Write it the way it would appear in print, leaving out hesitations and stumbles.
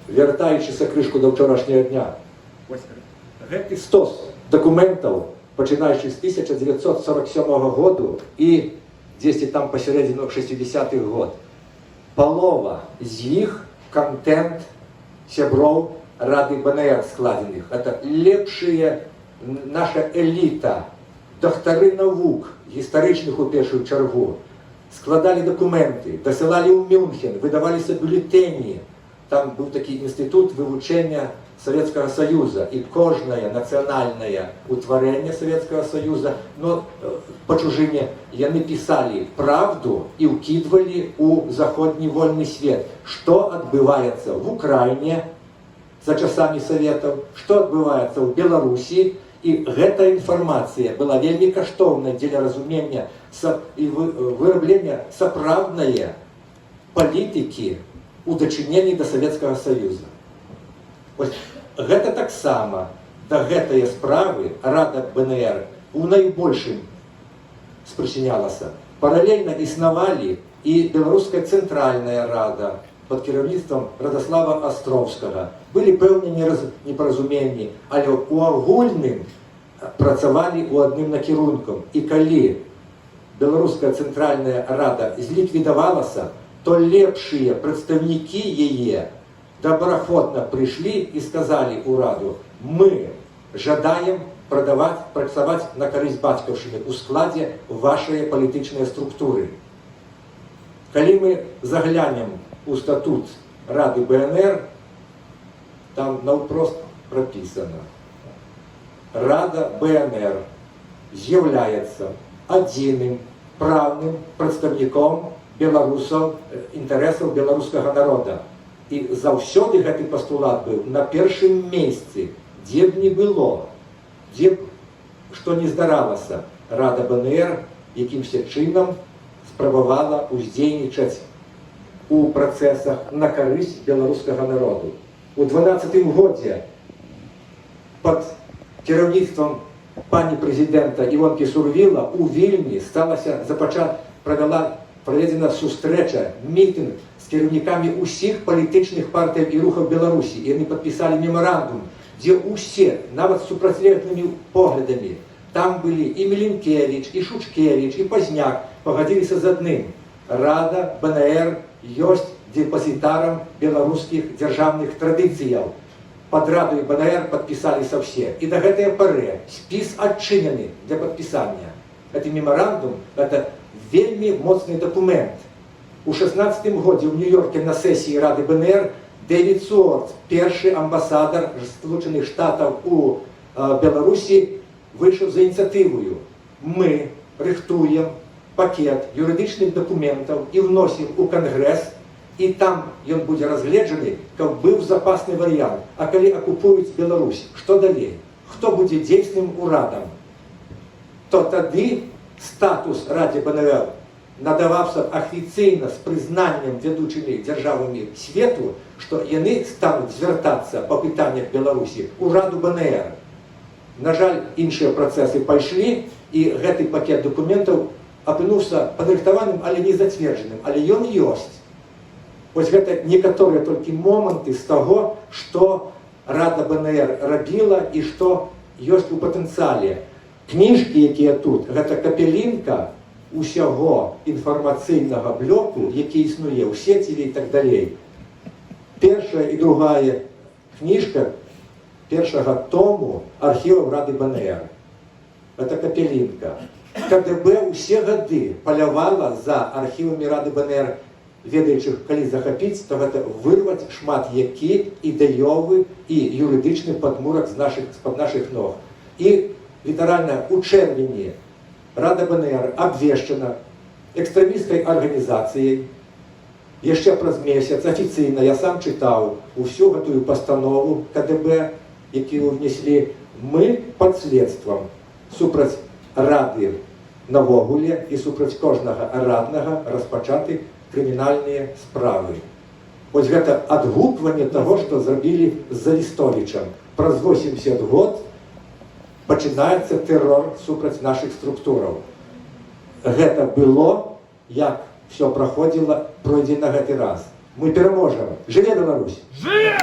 вяртаючыся крышку до ўчорашняга дня, гэты стос дакументаў, пачынаючы з 1947 году і дзесьці там пасярэдзіну 60-х год, палова з іх контент сяброў Рады БНР складзеных. Это лепшая наша эліта, доктары навук, гістарычных у першую чаргу, складалі дакументы, дасылалі ў Мюнхен, выдаваліся бюлетэні. Там быў такі інстытут вывучэння Советского Союза, і кожнае нацыянальнае утварэнне Советского Союза, но па чужыне яны пісалі правду і ўкідвалі ў заходні вольны свет, што адбываецца в Украіне за часамі Советаў, што адбываецца ў Беларусі. І гэта інфармацыя была вельмі каштоўнай дзеля разумення і выраблення сапраўднае палітыкі у дачыненні да Савецкага Саюза. Гэта таксама да гэтай справы Рада БНР у найбольшым спрычынялася. Паралельна існавалі і Беларуская цэнтральная рада пад кіраўніцтвам Радослава Астроўскага. Былі пэўныя непаразуменні, але ў агульным працавалі ў адным накірункам. І калі Беларуская цэнтральная рада зліквідавалася, то лепшыя прадстаўнікі яе добраахвотна прыйшлі і сказалі ўраду: мы жадаем працаваць на карысць бацькаўшчыны ў складзе вашай палітычнай структуры. Калі мы заглянем у статут Рады БНР, там наўпрост прапісана: Рада БНР з'яўляецца адзіным праўным прадстаўніком беларусаў, інтарэсаў беларускага народа. І заўсёды гэты пастулат быў на першым месцы, дзе б не было, дзе б што не здаралася, Рада БНР якімся чынам спрабавала ўздзейнічаць у працэсах на карысць беларускага народу. У 12-м годзе пад кіраўніцтвам пані прэзідэнта Івонкі Сурвіла у Вільні праведзена сустрэча, мітынг з кіраўнікамі ўсіх палітычных партый і рухаў Беларусі. І яны падпісалі мемарандум, дзе ўсе, нават з супрацьлеглымі поглядамі, там былі і Міленкевіч, і Шучкевіч, і Пазняк, пагадзіліся з адным: Рада БНР ёсць депозітарам беларускіх дзяржаўных традыцыяў. Пад Раду БНР падпісаліся ўсе. І да гэтай пары спіс адчынены для падпісання. Гэты мемарандум – гэта вельмі моцны дакумент. У 16-м годзе ў Нью-Йорке на сесіі Рады БНР Дэвід Суорт, першы амбасадар Сполученых Штатаў у Беларусі, выйшаў за ініцыятывою: мы рыхтуем пакет юрыдычных дакументаў і вносім у Кангрэс, і там ён будзе разгледжаны, каб быў запасны варыянт. А калі акупуюць Беларусь, што далей? Хто будзе дзейсным урадам? То тады статус Раде БНР надаваўся афіцыйна з прызнаннем вядучымі дзяржавамі свету, што яны стануць звяртацца па пытаннях Беларусі ў Раду БНР. На жаль, іншыя працэсы пайшлі, і гэты пакет дакументаў апынуўся падрыхтаваным, але не зацверджаным, але ён ёсць. Вось гэта некаторыя толькі моманты з таго, што Рада БНР рабіла і што ёсць у патэнцыяле. Кніжкі, якія тут, гэта капелінка усяго інфармацыйнага блоку, які існуе ў сеціве і так далей. Першая і другая кніжка першага тому архіваў Рады БНР. Гэта капелінка. КДБ усе гады палявала за архівамі Рады БНР, ведаючы, калі захапіць, то гэта вырваць шмат які ідэёвы і юрыдычны падмурак з-пад нашых ног. І літаральна у чэрвені Рада БНР абвешчана экстрэмісцкай арганізацыяй. Яшчэ праз месяц афіцыйна я сам чытаў усю гэтую пастанову КДБ, якую ўнеслі. Мы пад следствам супраць Рады навогуле і супраць кожнага раднага распачаты крымінальныя справы. Вось гэта адгукванне таго, што зрабілі з Залістовічам. Праз 80 год пачынаецца тэрор супраць нашых структураў. Гэта было, як все праходзіла, пройдзе на гэты раз. Ми переможемо. Живе Білорусь! Живе!